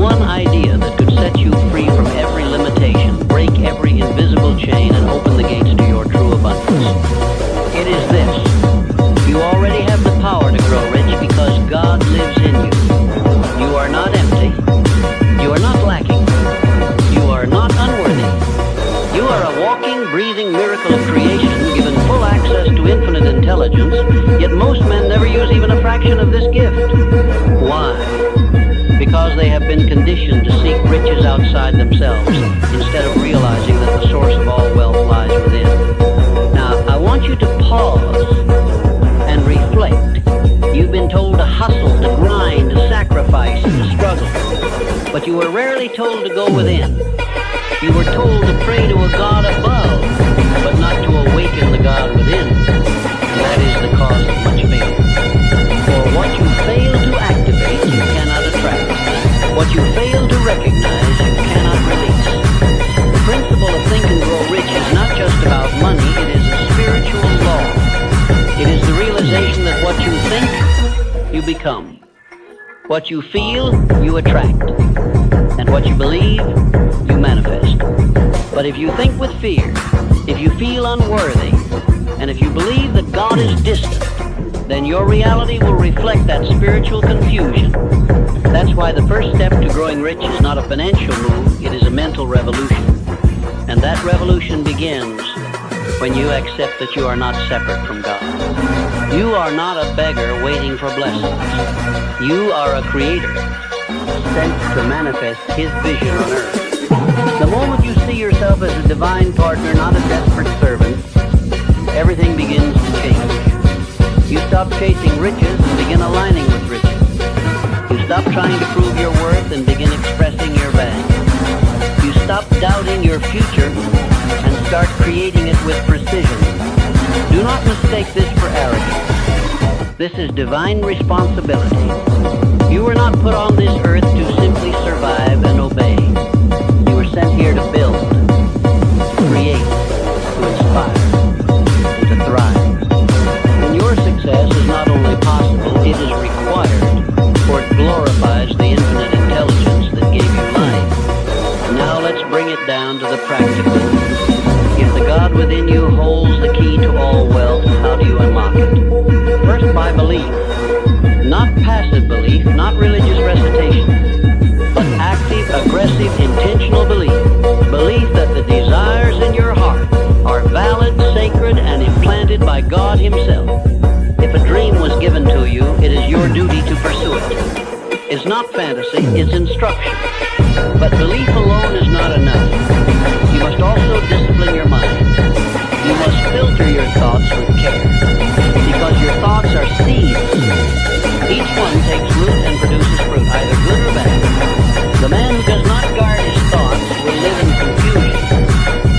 one idea that could set you free from every limitation, break every invisible chain, and open the gates to your true abundance. It is this. You already have the power to grow rich because God lives in you. You are not empty. You are not lacking. You are not unworthy. You are a walking, breathing miracle of creation, given full access to infinite intelligence, yet most men never use even a fraction of this gift. Why? Because they have been conditioned to seek riches outside themselves, instead of realizing that the source of all wealth lies within. Now, I want you to pause and reflect. You've been told to hustle, to grind, to sacrifice, and to struggle. But you were rarely told to go within. You were told to pray to a God above, but not to awaken the God within. And that is the cause of much failure. For what you fail to activate, you cannot attract. What you fail to recognize, you cannot release. The principle of Think and Grow Rich is not just about money, it is a spiritual law. It is the realization that what you think, you become. What you feel, you attract. And what you believe, you manifest. But if you think with fear, if you feel unworthy, and if you believe that God is distant, then your reality will reflect that spiritual confusion. That's why the first step to growing rich is not a financial move, it is a mental revolution. And that revolution begins when you accept that you are not separate from God. You are not a beggar waiting for blessings. You are a creator, sent to manifest His vision on earth. The moment you see yourself as a divine partner, not a desperate servant, everything begins to change. You stop chasing riches and begin aligning with riches. You stop trying to prove your worth and begin expressing your value. You stop doubting your future and start creating it with precision. Do not mistake this for arrogance. This is divine responsibility. You were not put on this earth to simply survive and obey. You were sent here to build, to create, to inspire, and to thrive. And your success is not only possible, it is required, for it glorifies the infinite intelligence that gave you life. Now let's bring it down to the practical. If the God within you holds the key to all wealth, how do you unlock it? First, by belief. Not passive belief, not religious recitation, but active, aggressive, intentional belief. Belief that the desires in your heart are valid, sacred, and implanted by God Himself. If a dream was given to you, it is your duty to pursue it. It's not fantasy, it's instruction. But belief alone is not enough. You must also discipline your mind. You must filter your thoughts with care, because your thoughts are seeds. Each one takes root and produces fruit, either good or bad. The man who does not guard his thoughts will live in confusion.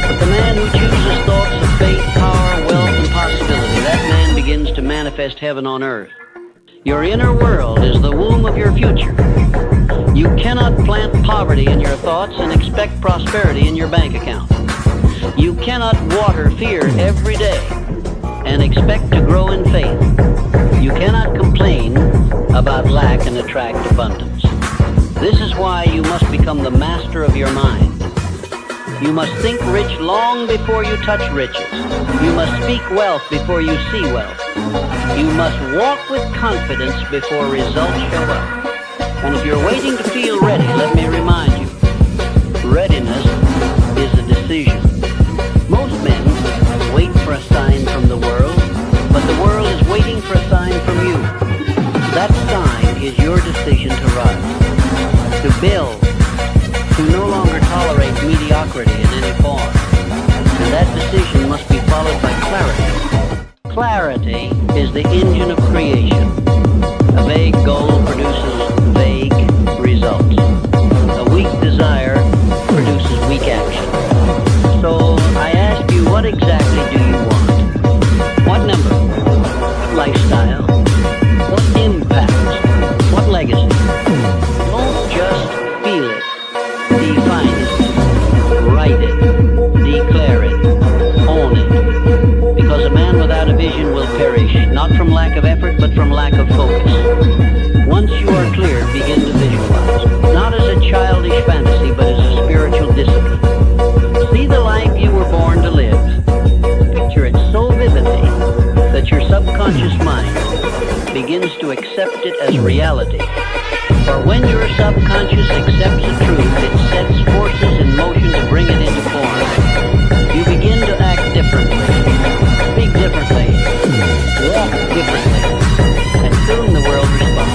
But the man who chooses thoughts of faith, power, wealth, and possibility, that man begins to manifest heaven on earth. Your inner world is the womb of your future. You cannot plant poverty in your thoughts and expect prosperity in your bank account. You cannot water fear every day and expect to grow in faith. You cannot complain about lack and attract abundance. This is why you must become the master of your mind. You must think rich long before you touch riches. You must speak wealth before you see wealth. You must walk with confidence before results show up. And if you're waiting to feel ready, let me remind you, readiness is a decision. Most men wait for a sign from the world, but the world is waiting for a sign from you. That sign is your decision to rise, to build, to no longer tolerate mediocrity in any form. And that decision must be followed by clarity. Clarity is the engine of creation. A vague goal produces vague results. A weak desire produces weak action. So I ask you, what exactly do you want? What number? What lifestyle? What impact? What legacy? Don't just feel it. Define it. Write it. Declare it. Own it. Because a man without a vision will perish, not from lack of effort, but from lack of focus. Once you are clear, begin to visualize. Not as a child accept it as reality. For when your subconscious accepts a truth, it sets forces in motion to bring it into form. You begin to act differently, speak differently, walk differently, and soon the world responds.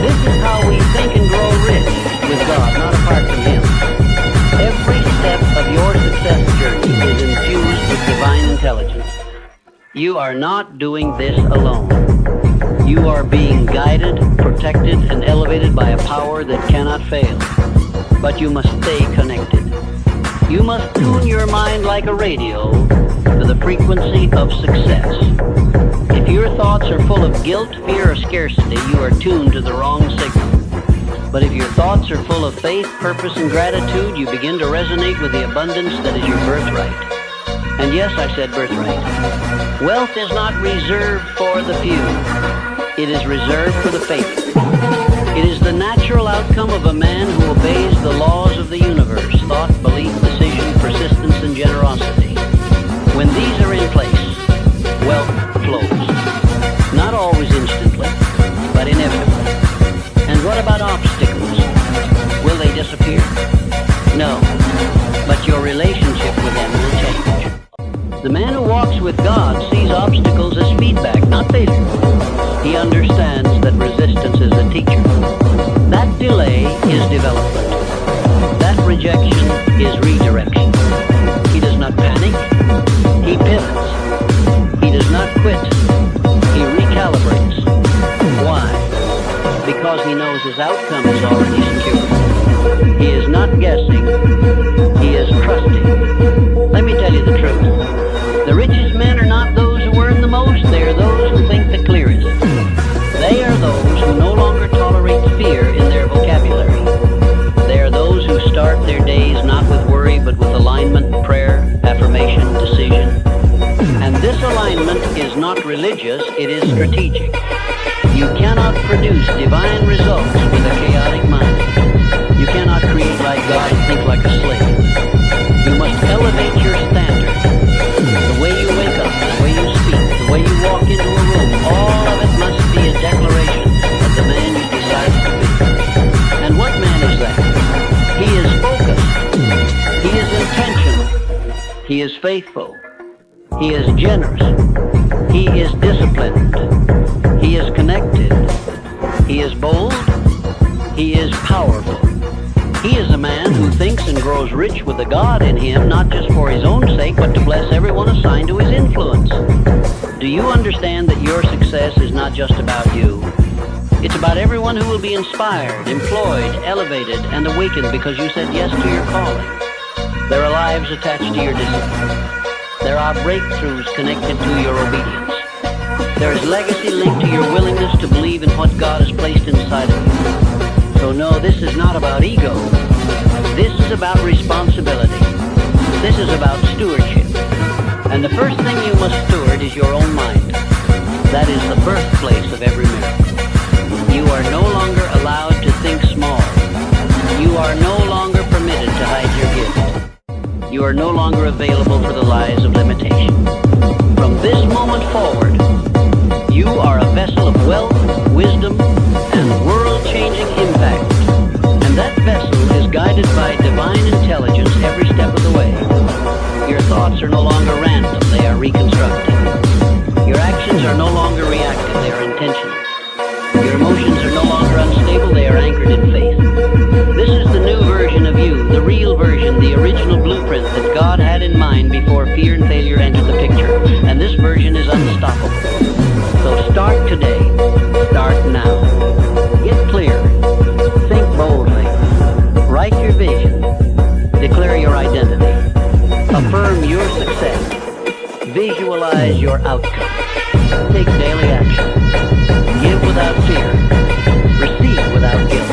This is how we think and grow rich with God, not apart from Him. Every step of your success journey is infused with divine intelligence. You are not doing this alone. You are being guided, protected, and elevated by a power that cannot fail. But you must stay connected. You must tune your mind like a radio to the frequency of success. If your thoughts are full of guilt, fear, or scarcity, you are tuned to the wrong signal. But if your thoughts are full of faith, purpose, and gratitude, you begin to resonate with the abundance that is your birthright. And yes, I said birthright. Wealth is not reserved for the few. It is reserved for the faithful. It is the natural outcome of a man who obeys the laws of the universe: thought, belief, decision, persistence, and generosity. When these are in place, wealth flows. Not always instantly, but inevitably. And what about obstacles? Will they disappear? No, but your relationship with them will change. The man who walks with God sees obstacles as feedback, not failure. He understands that resistance is a teacher. That delay is development. That rejection is redirection. He does not panic. He pivots. He does not quit. He recalibrates. Why? Because he knows his outcome is already secure. He is not guessing. He is trusting. Let me tell you the truth. The richest men are not those who earn the most. They are those who think the clearest. They are those who no longer tolerate fear in their vocabulary. They are those who start their days not with worry, but with alignment, prayer, affirmation, decision. And this alignment is not religious, it is strategic. You cannot produce divine results with a chaotic mind. You cannot create like God and think like a slave. You must elevate your standard. The way you wake up, the way you speak, the way you walk into a room, all of it must be a declaration of the man you decide to be. And what man is that? He is focused. He is intentional. He is faithful. He is generous. He is disciplined. He is connected. He is bold. He is powerful. He is a man who thinks and grows rich with the God in him, not just for his own sake, but to bless everyone assigned to his influence. Do you understand that your success is not just about you? It's about everyone who will be inspired, employed, elevated, and awakened because you said yes to your calling. There are lives attached to your discipline. There are breakthroughs connected to your obedience. There is legacy linked to your willingness to believe in what God has placed inside of you. So no, this is not about ego. This is about responsibility. This is about stewardship. And the first thing you must steward is your own mind. That is the birthplace of every miracle. You are no longer allowed to think small. You are no longer permitted to hide your gift. You are no longer available for the lies of limitation. From this moment forward, you are a vessel of wealth, wisdom, and world-changing impact. And that vessel is guided by divine intelligence every step of the way. Your thoughts are no longer random, they are reconstructed. Your actions are no longer reactive, they are intentional. Your emotions are no longer unstable, they are anchored in faith. This is the new version of you, the real version, the original blueprint that God had in mind before fear and failure entered the picture. And this version is unstoppable. So start today. Start now. Get clear. Think boldly. Write your vision. Declare your identity. Affirm your success. Visualize your outcome. Take daily action. Give without fear. Receive without guilt.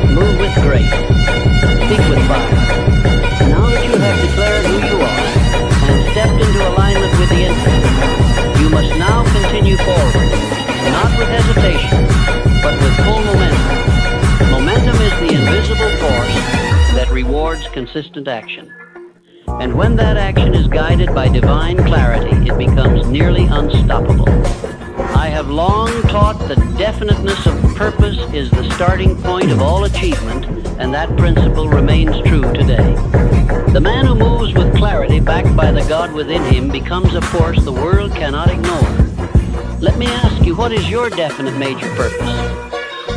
Move with grace. Speak with fire. Now that you have declared who you are and stepped into alignment with the infinite, you must now continue forward, not with hesitation, but with full momentum. Momentum is the invisible force that rewards consistent action. And when that action is guided by divine clarity, it becomes nearly unstoppable. I have long taught that definiteness of purpose is the starting point of all achievement, and that principle remains true today. The man who moves with clarity backed by the God within him becomes a force the world cannot ignore. Let me ask you, what is your definite major purpose?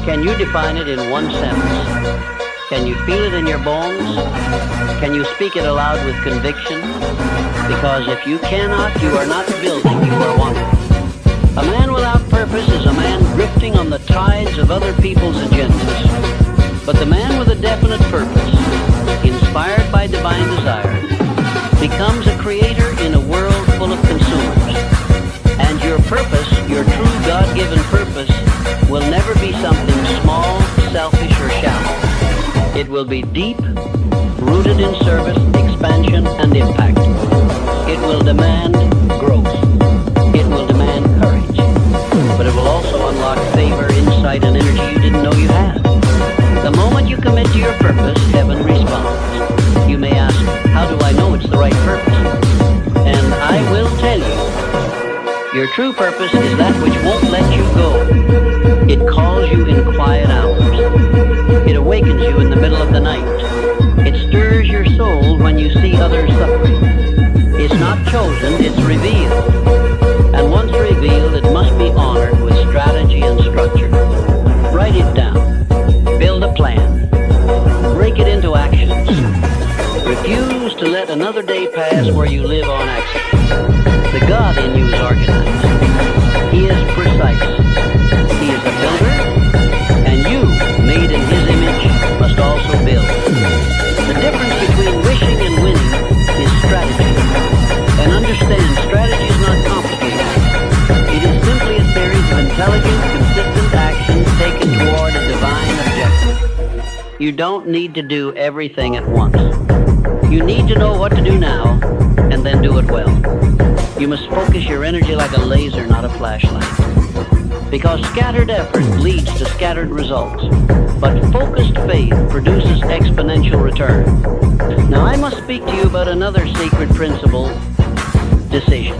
Can you define it in one sentence? Can you feel it in your bones? Can you speak it aloud with conviction? Because if you cannot, you are not building, you are wandering. A man without purpose is a man drifting on the tides of other people's agendas. But the man with a definite purpose, inspired by divine desire, becomes a creator in a world full of consumers. And your purpose, your true God-given purpose, will never be something small, selfish, or shallow. It will be deep, rooted in service, expansion, and impact. It will demand growth. It will demand courage. But it will also unlock favor, insight, and energy you didn't know you had. The moment you commit to your purpose, heaven responds. You may ask, how do I know it's the right purpose? And I will tell you, your true purpose is that which won't let you go. It calls you in quiet hours. It awakens you in the middle of the night. It stirs your soul when you see others suffering. It's not chosen, it's revealed. And once revealed, it must be honored with strategy and structure. Write it down. Build a plan. Break it into actions. Refuse to let another day pass where you live on accident. The God in you is organized. He is precise. He is a builder, and you, made in His image, must also build. The difference between wishing and winning is strategy. And understand, strategy is not complicated. It is simply a series of intelligent, consistent actions taken toward a divine objective. You don't need to do everything at once. You need to know what to do now, and then do it well. You must focus your energy like a laser, not a flashlight. Because scattered effort leads to scattered results, but focused faith produces exponential return. Now I must speak to you about another sacred principle, decision.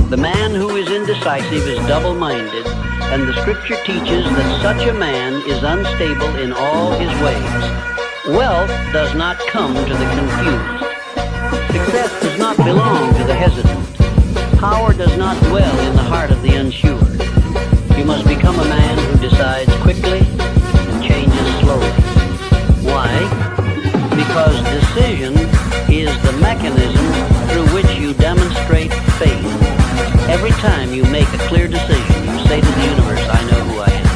The man who is indecisive is double-minded, and the scripture teaches that such a man is unstable in all his ways. Wealth does not come to the confused. Success does not belong to the hesitant. Power does not dwell in the heart of the unsure. You must become a man who decides quickly and changes slowly. Why? Because decision is the mechanism through which you demonstrate faith. Every time you make a clear decision, you say to the universe, I know who I am.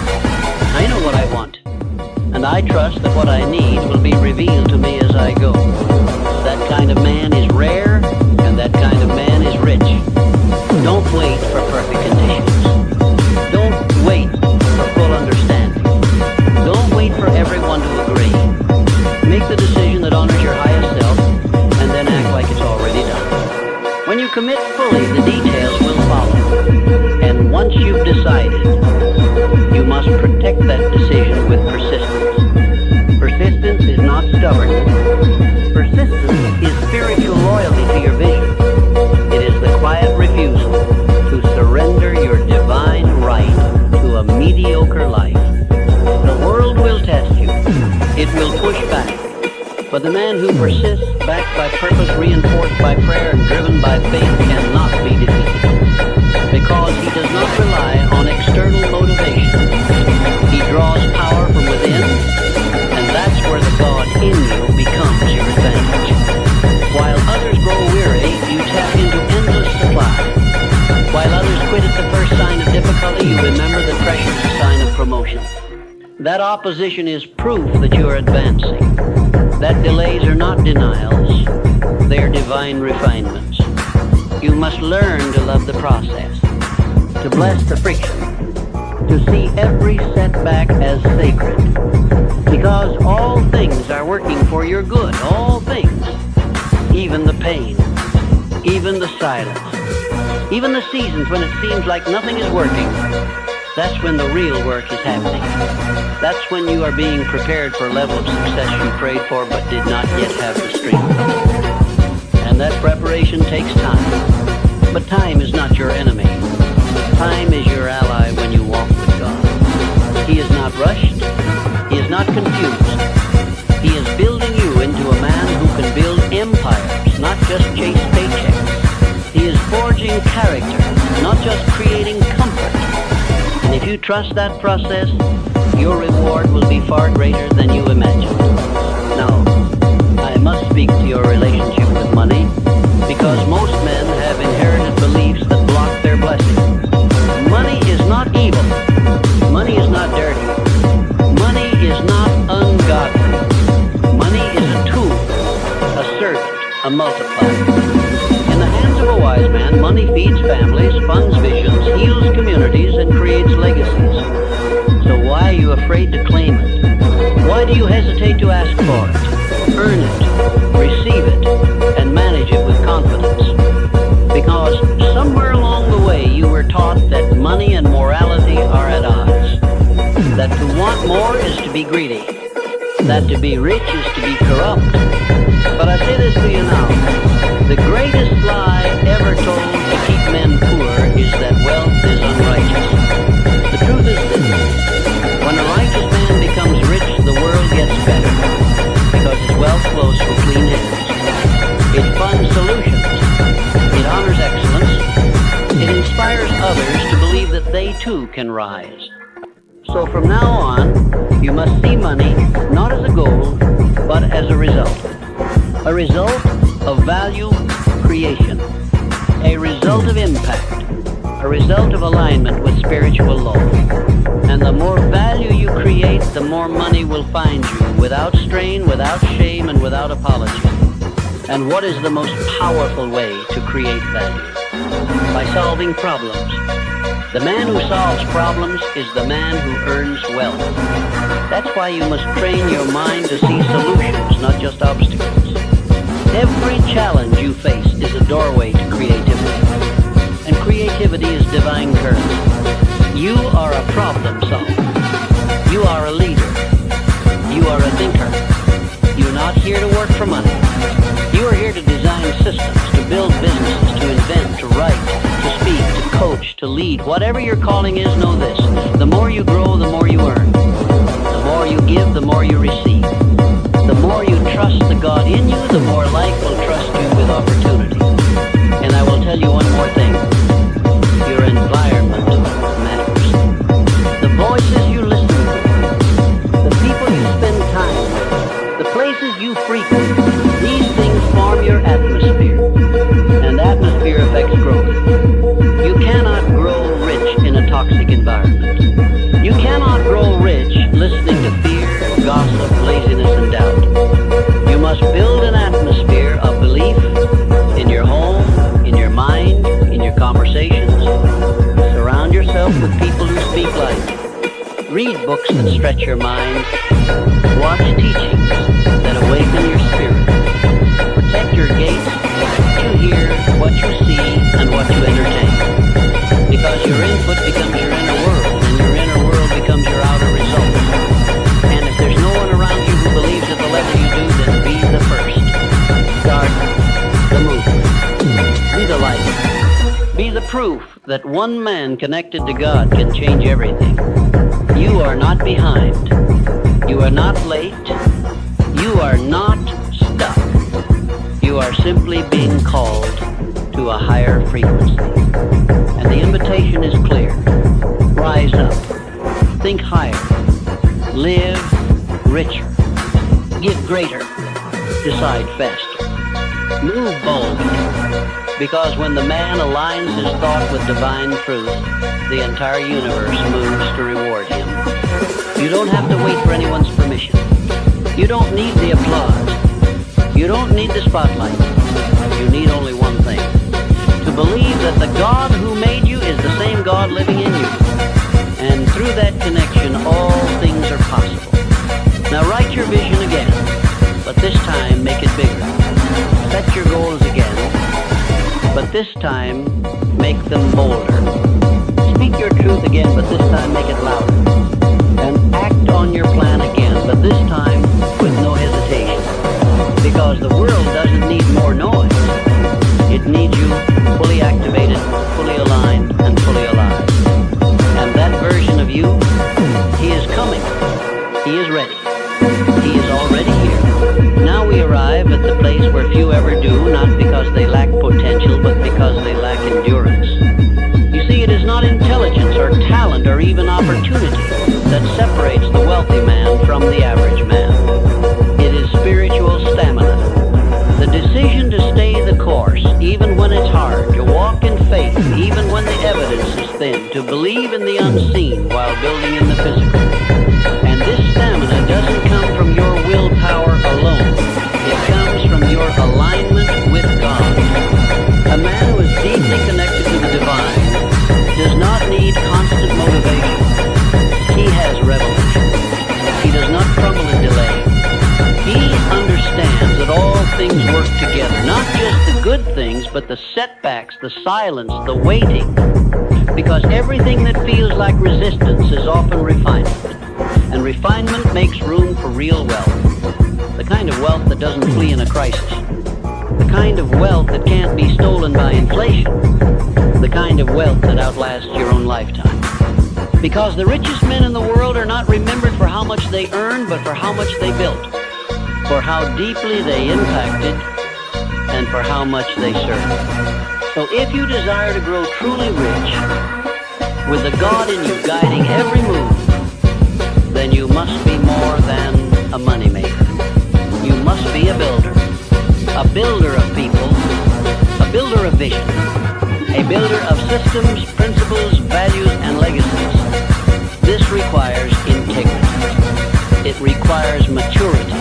I know what I want. And I trust that what I need will be revealed to me as I go. That kind of man is rare, and that kind of man is rich. Don't wait for perfect conditions. Don't wait for full understanding. Don't wait for everyone to agree. Make the decision that honors your highest self, and then act like it's already done. When you commit fully, the details will follow. And once you've decided, you must protect that decision with persistence. Persistence is not stubbornness. Persistence is spiritual loyalty to your vision. It is the quiet refusal to surrender your divine right to a mediocre life. The world will test you. It will push back. But the man who persists, backed by purpose, reinforced by prayer, and driven by faith cannot be defeated. Because he does not rely on external motivation. He draws power from within, and that's where the God in you becomes your advantage. While others grow weary, you tap into endless supply. While others quit at the first sign of difficulty, you remember that pressure is a sign of promotion. That opposition is proof that you are advancing. That delays are not denials, they are divine refinements. You must learn to love the process, to bless the friction, to see every setback as sacred. Because all things are working for your good, all things. Even the pain, even the silence, even the seasons when it seems like nothing is working. That's when the real work is happening. That's when you are being prepared for a level of success you prayed for but did not yet have the strength. And that preparation takes time. But time is not your enemy. Time is your ally when you walk with God. He is not rushed. He is not confused. He is building you into a man who can build empires, not just chase paychecks. He is forging character, not just creating comfort. And if you trust that process, your reward will be far greater than you imagined. Now, I must speak to your relationship with money, because most men have inherited beliefs that block their blessing. Money is not evil. Money is not dirty. Money is not ungodly. Money is a tool, a servant, a multiplier. In the hands of a wise man, money feeds families, funds visions, heals communities, and creates legacies. So why are you afraid to claim it? Why do you hesitate to ask for it, earn it, receive it, and manage it with confidence? Because somewhere along the way you were taught that money and morality are at odds. That to want more is to be greedy. That to be rich is to be corrupt. But I say this to you now. The greatest lie ever told to keep men poor is that wealth is unrighteous. The truth is this. When a righteous man becomes rich, the world gets better. Because his wealth flows from clean hands. It funds solutions. It honors excellence. It inspires others to believe that they too can rise. So from now on, you must see money not as a goal, but as a result. A result of value creation. A result of impact. A result of alignment with spiritual law. And the more value you create, the more money will find you, without strain, without shame, and without apology. And what is the most powerful way to create value? By solving problems. The man who solves problems is the man who earns wealth. That's why you must train your mind to see solutions, not just obstacles. Every challenge you face is a doorway to creativity. And creativity is divine currency. You are a problem solver. You are a leader. You are a thinker. You're not here to work for money. You are here to design systems, to build businesses, to invent, to write, to speak, to coach, to lead. Whatever your calling is, know this. The more you grow, the more you earn. The more you give, the more you receive. The more you trust the God in you, the more life will trust you with opportunity. And I will tell you one more thing. Your environment matters. The voices you listen to, the people you spend time with, the places you frequent, these things form your atmosphere. And atmosphere affects growth. You cannot grow rich in a toxic environment. You cannot grow rich listening to fear, gossip, laziness, and doubt. You must build an atmosphere of belief in your home, in your mind, in your conversations. Surround yourself with people who speak life. Read books that stretch your mind. Watch teachings that awaken your spirit. Protect your gates, what you hear, what you see, and what you entertain. Because your input becomes your inner world, and your inner world becomes your outer result. And if there's no one around you who believes at the level you do, then be the first. Start the movement. Be the light. Be the proof that one man connected to God can change everything. You are not behind. You are not late. You are not stuck. You are simply being called to a higher frequency. And the invitation is clear. Rise up. Think higher. Live richer. Give greater. Decide faster. Move boldly. Because when the man aligns his thought with divine truth, the entire universe moves to reward him. You don't have to wait for anyone's permission. You don't need the applause. You don't need the spotlight. You need only one thing. To believe that the God who made you is the same God living in you. And through that connection, all things are possible. Now write your vision again, but this time make it bigger. Set your goals again, but this time make them bolder. Speak your truth again, but this time make it louder. And act on your plan again, but this time with no hesitation. Because the world doesn't need more noise. It needs you fully activated, fully aligned, and fully alive. from the average man. It is spiritual stamina. The decision to stay the course, even when it's hard, to walk in faith, even when the evidence is thin, to believe in the unseen while building in the physical. And this stamina doesn't come from your willpower alone. It comes from your alignment with God. A man who is deeply connected to the divine does not need constant motivation. He has revelation. He does not crumble in delay. He understands that all things work together, not just the good things, but the setbacks, the silence, the waiting. Because everything that feels like resistance is often refinement. And refinement makes room for real wealth. The kind of wealth that doesn't flee in a crisis. The kind of wealth that can't be stolen by inflation. The kind of wealth that outlasts your own lifetime. Because the richest men in the world are not remembered for how much they earned, but for how much they built. For how deeply they impacted, and for how much they served. So if you desire to grow truly rich, with the God in you guiding every move, then you must be more than a moneymaker. You must be a builder of people, a builder of vision, a builder of systems, principles, values, and legacies. This requires integrity. It requires maturity.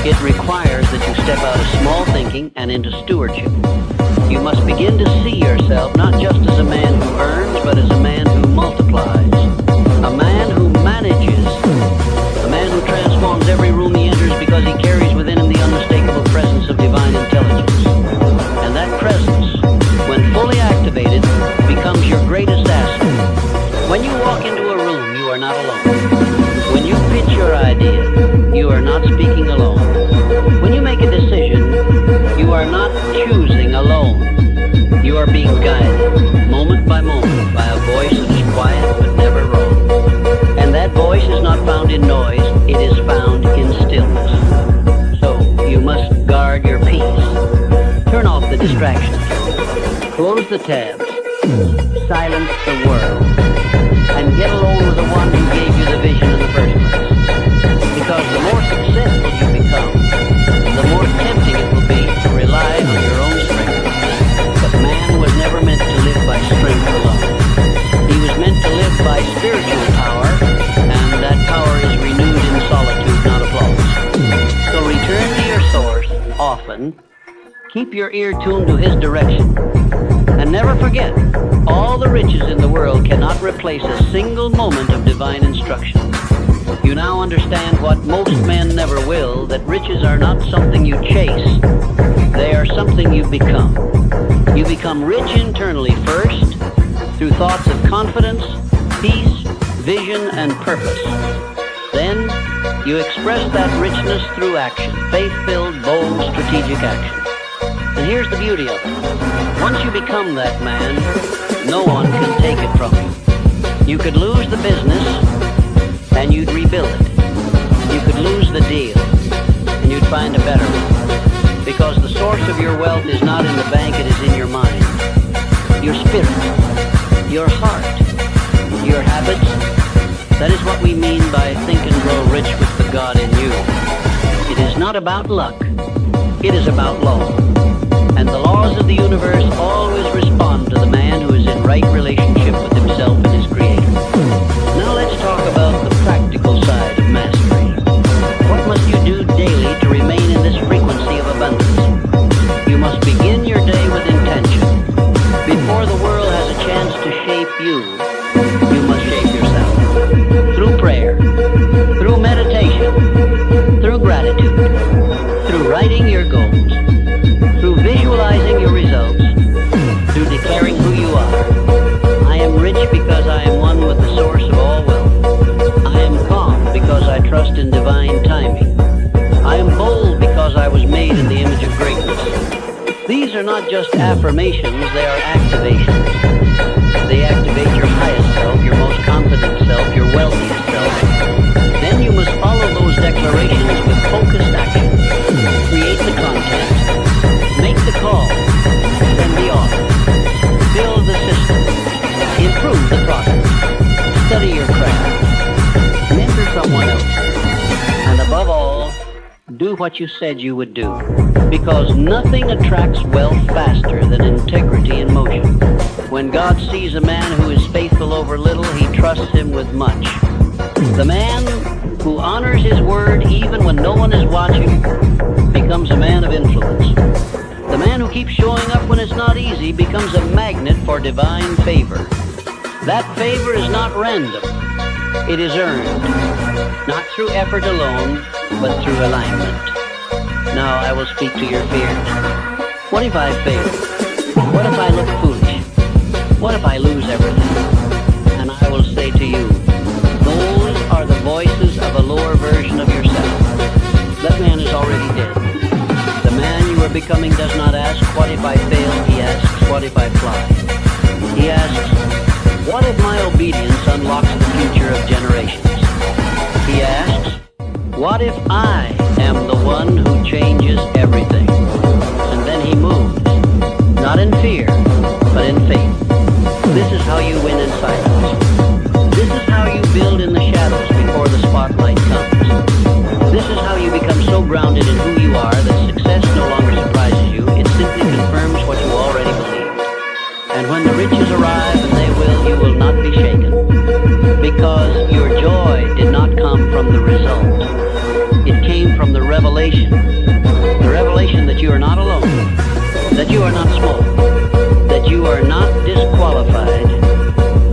It requires that you step out of small thinking and into stewardship. You must begin to see yourself not just as a man who earns, but as a man who multiplies, a man who manages, a man who transforms every room he enters because he carries within him the unmistakable presence of divine intelligence. And that presence, when fully activated, becomes your greatest asset. When you walk into a room, you are not alone. When you pitch your idea, you are not speaking alone. When you make a decision, you are not choosing alone. You are being guided, moment by moment, by a voice that is quiet but never wrong. And that voice is not found in noise, it is found in stillness. So, you must guard your peace. Turn off the distractions. Close the tabs. Silence the world. And get alone with the one who gave you the vision in the first place. Because the more successful you become, the more tempting it will be to rely on your own strength. But man was never meant to live by strength alone. He was meant to live by spiritual power, and that power is renewed in solitude, not applause. So return to your source often. Keep your ear tuned to his direction. And never forget, all the riches in the world cannot replace a single moment of divine instruction. You now understand what most men never will, that riches are not something you chase. They are something you become. You become rich internally first, through thoughts of confidence, peace, vision, and purpose. Then, you express that richness through action, faith-filled, bold, strategic action. And here's the beauty of it. Once you become that man, no one can take it from you. You could lose the business, and you'd rebuild it. You could lose the deal, and you'd find a better one. Because the source of your wealth is not in the bank, it is in your mind. Your spirit, your heart, your habits. That is what we mean by think and grow rich with the God in you. It is not about luck. It is about law. And the laws of the universe always respond to the man who is in right relationship with himself and his creator. Now let's talk about the practical side of mastery. What must you do daily to remain in this frequency of abundance? You must begin your day with intention. Before the world has a chance to shape you, you must shape yourself. Through prayer, through meditation, through gratitude, through writing your goals, through visualizing your results, through declaring who you are. I am rich because I am one with the source of all wealth. I am calm because I trust in divine timing. I am bold because I was made in the image of greatness. These are not just affirmations, they are activations. They activate your highest self, your most confident self, your wealthiest self. Then you must follow those declarations with focused action. Create the content. Make the call, send the offer, build the system, improve the process, study your craft, mentor someone else. And above all, do what you said you would do, because nothing attracts wealth faster than integrity in motion. When God sees a man who is faithful over little, he trusts him with much. The man who honors his word even when no one is watching becomes a man of influence. The man who keeps showing up when it's not easy becomes a magnet for divine favor. That favor is not random. It is earned, not through effort alone, but through alignment. Now I will speak to your fears. What if I fail? What if I look foolish? What if I lose everything? And I will say to you, those are the voices of a lower version of yourself. That man is already dead. The man you are becoming does not ask, what if I fail? He asks, what if I fly? He asks, what if my obedience unlocks the future of generations? He asks, what if I am the one who changes everything? And then he moves, not in fear, but in faith. This is how you win in silence. This is how you build in the shadows before the spotlight comes. This is how you become so grounded in who you are that success no longer surprises you. It simply confirms what you already believe. And when the riches arrive, and they will, you will not be shaken. Because your joy did not come from the result. It came from the revelation. The revelation that you are not alone. That you are not small. That you are not disqualified.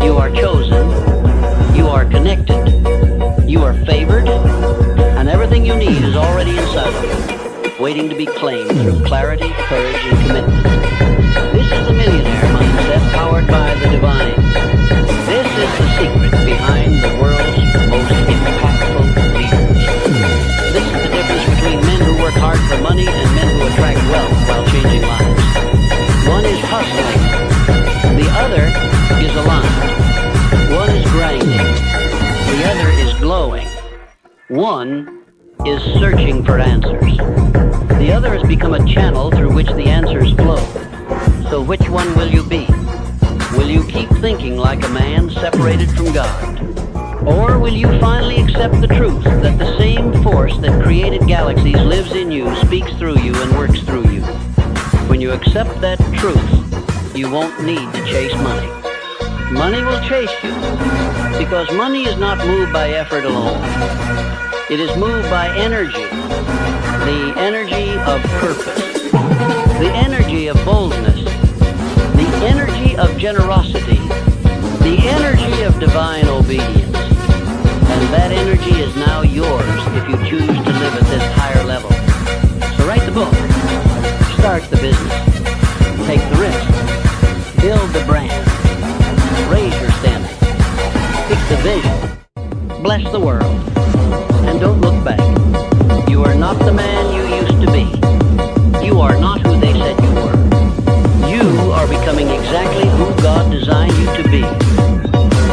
You are chosen. You are connected. You are favored. And everything you need is already inside of you, waiting to be claimed through clarity, courage, and commitment. This is the millionaire mindset powered by the divine. This is the secret behind the world's most impactful leaders. This is the difference between men who work hard for money and men who attract wealth while changing lives. One is hustling. The other is aligned. One is grinding. The other is glowing. One is searching for answers. The other has become a channel through which the answers flow. So which one will you be? Will you keep thinking like a man separated from God? Or will you finally accept the truth that the same force that created galaxies lives in you, speaks through you, and works through you? When you accept that truth, you won't need to chase money. Money will chase you, because money is not moved by effort alone. It is moved by energy, the energy of purpose, the energy of boldness, the energy of generosity, the energy of divine obedience. And that energy is now yours if you choose to live at this higher level. So write the book, start the business, take the risk, build the brand, raise your standing, pick the vision, bless the world, and don't look back. You are not the man you used to be. You are not who they said you were. You are becoming exactly who God designed you to be.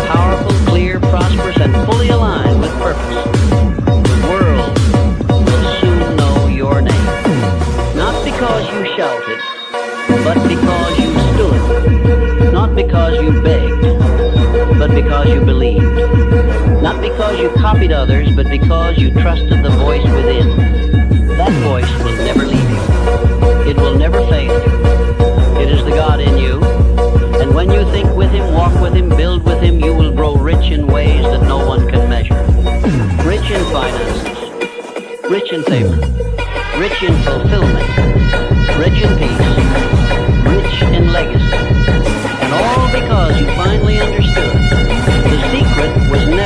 Powerful, clear, prosperous, and fully aligned with purpose. The world will soon know your name. Not because you shouted, but because you stood. Not because you begged, but because you believed. Not because you copied others, but because you trusted the voice within. That voice will never leave you. It will never fail you. It is the God in you. And when you think with Him, walk with Him, build with Him, you will grow rich in ways that no one can measure. Rich in finances, rich in favor, rich in fulfillment, rich in peace, rich in legacy. And all because you finally understood the secret was never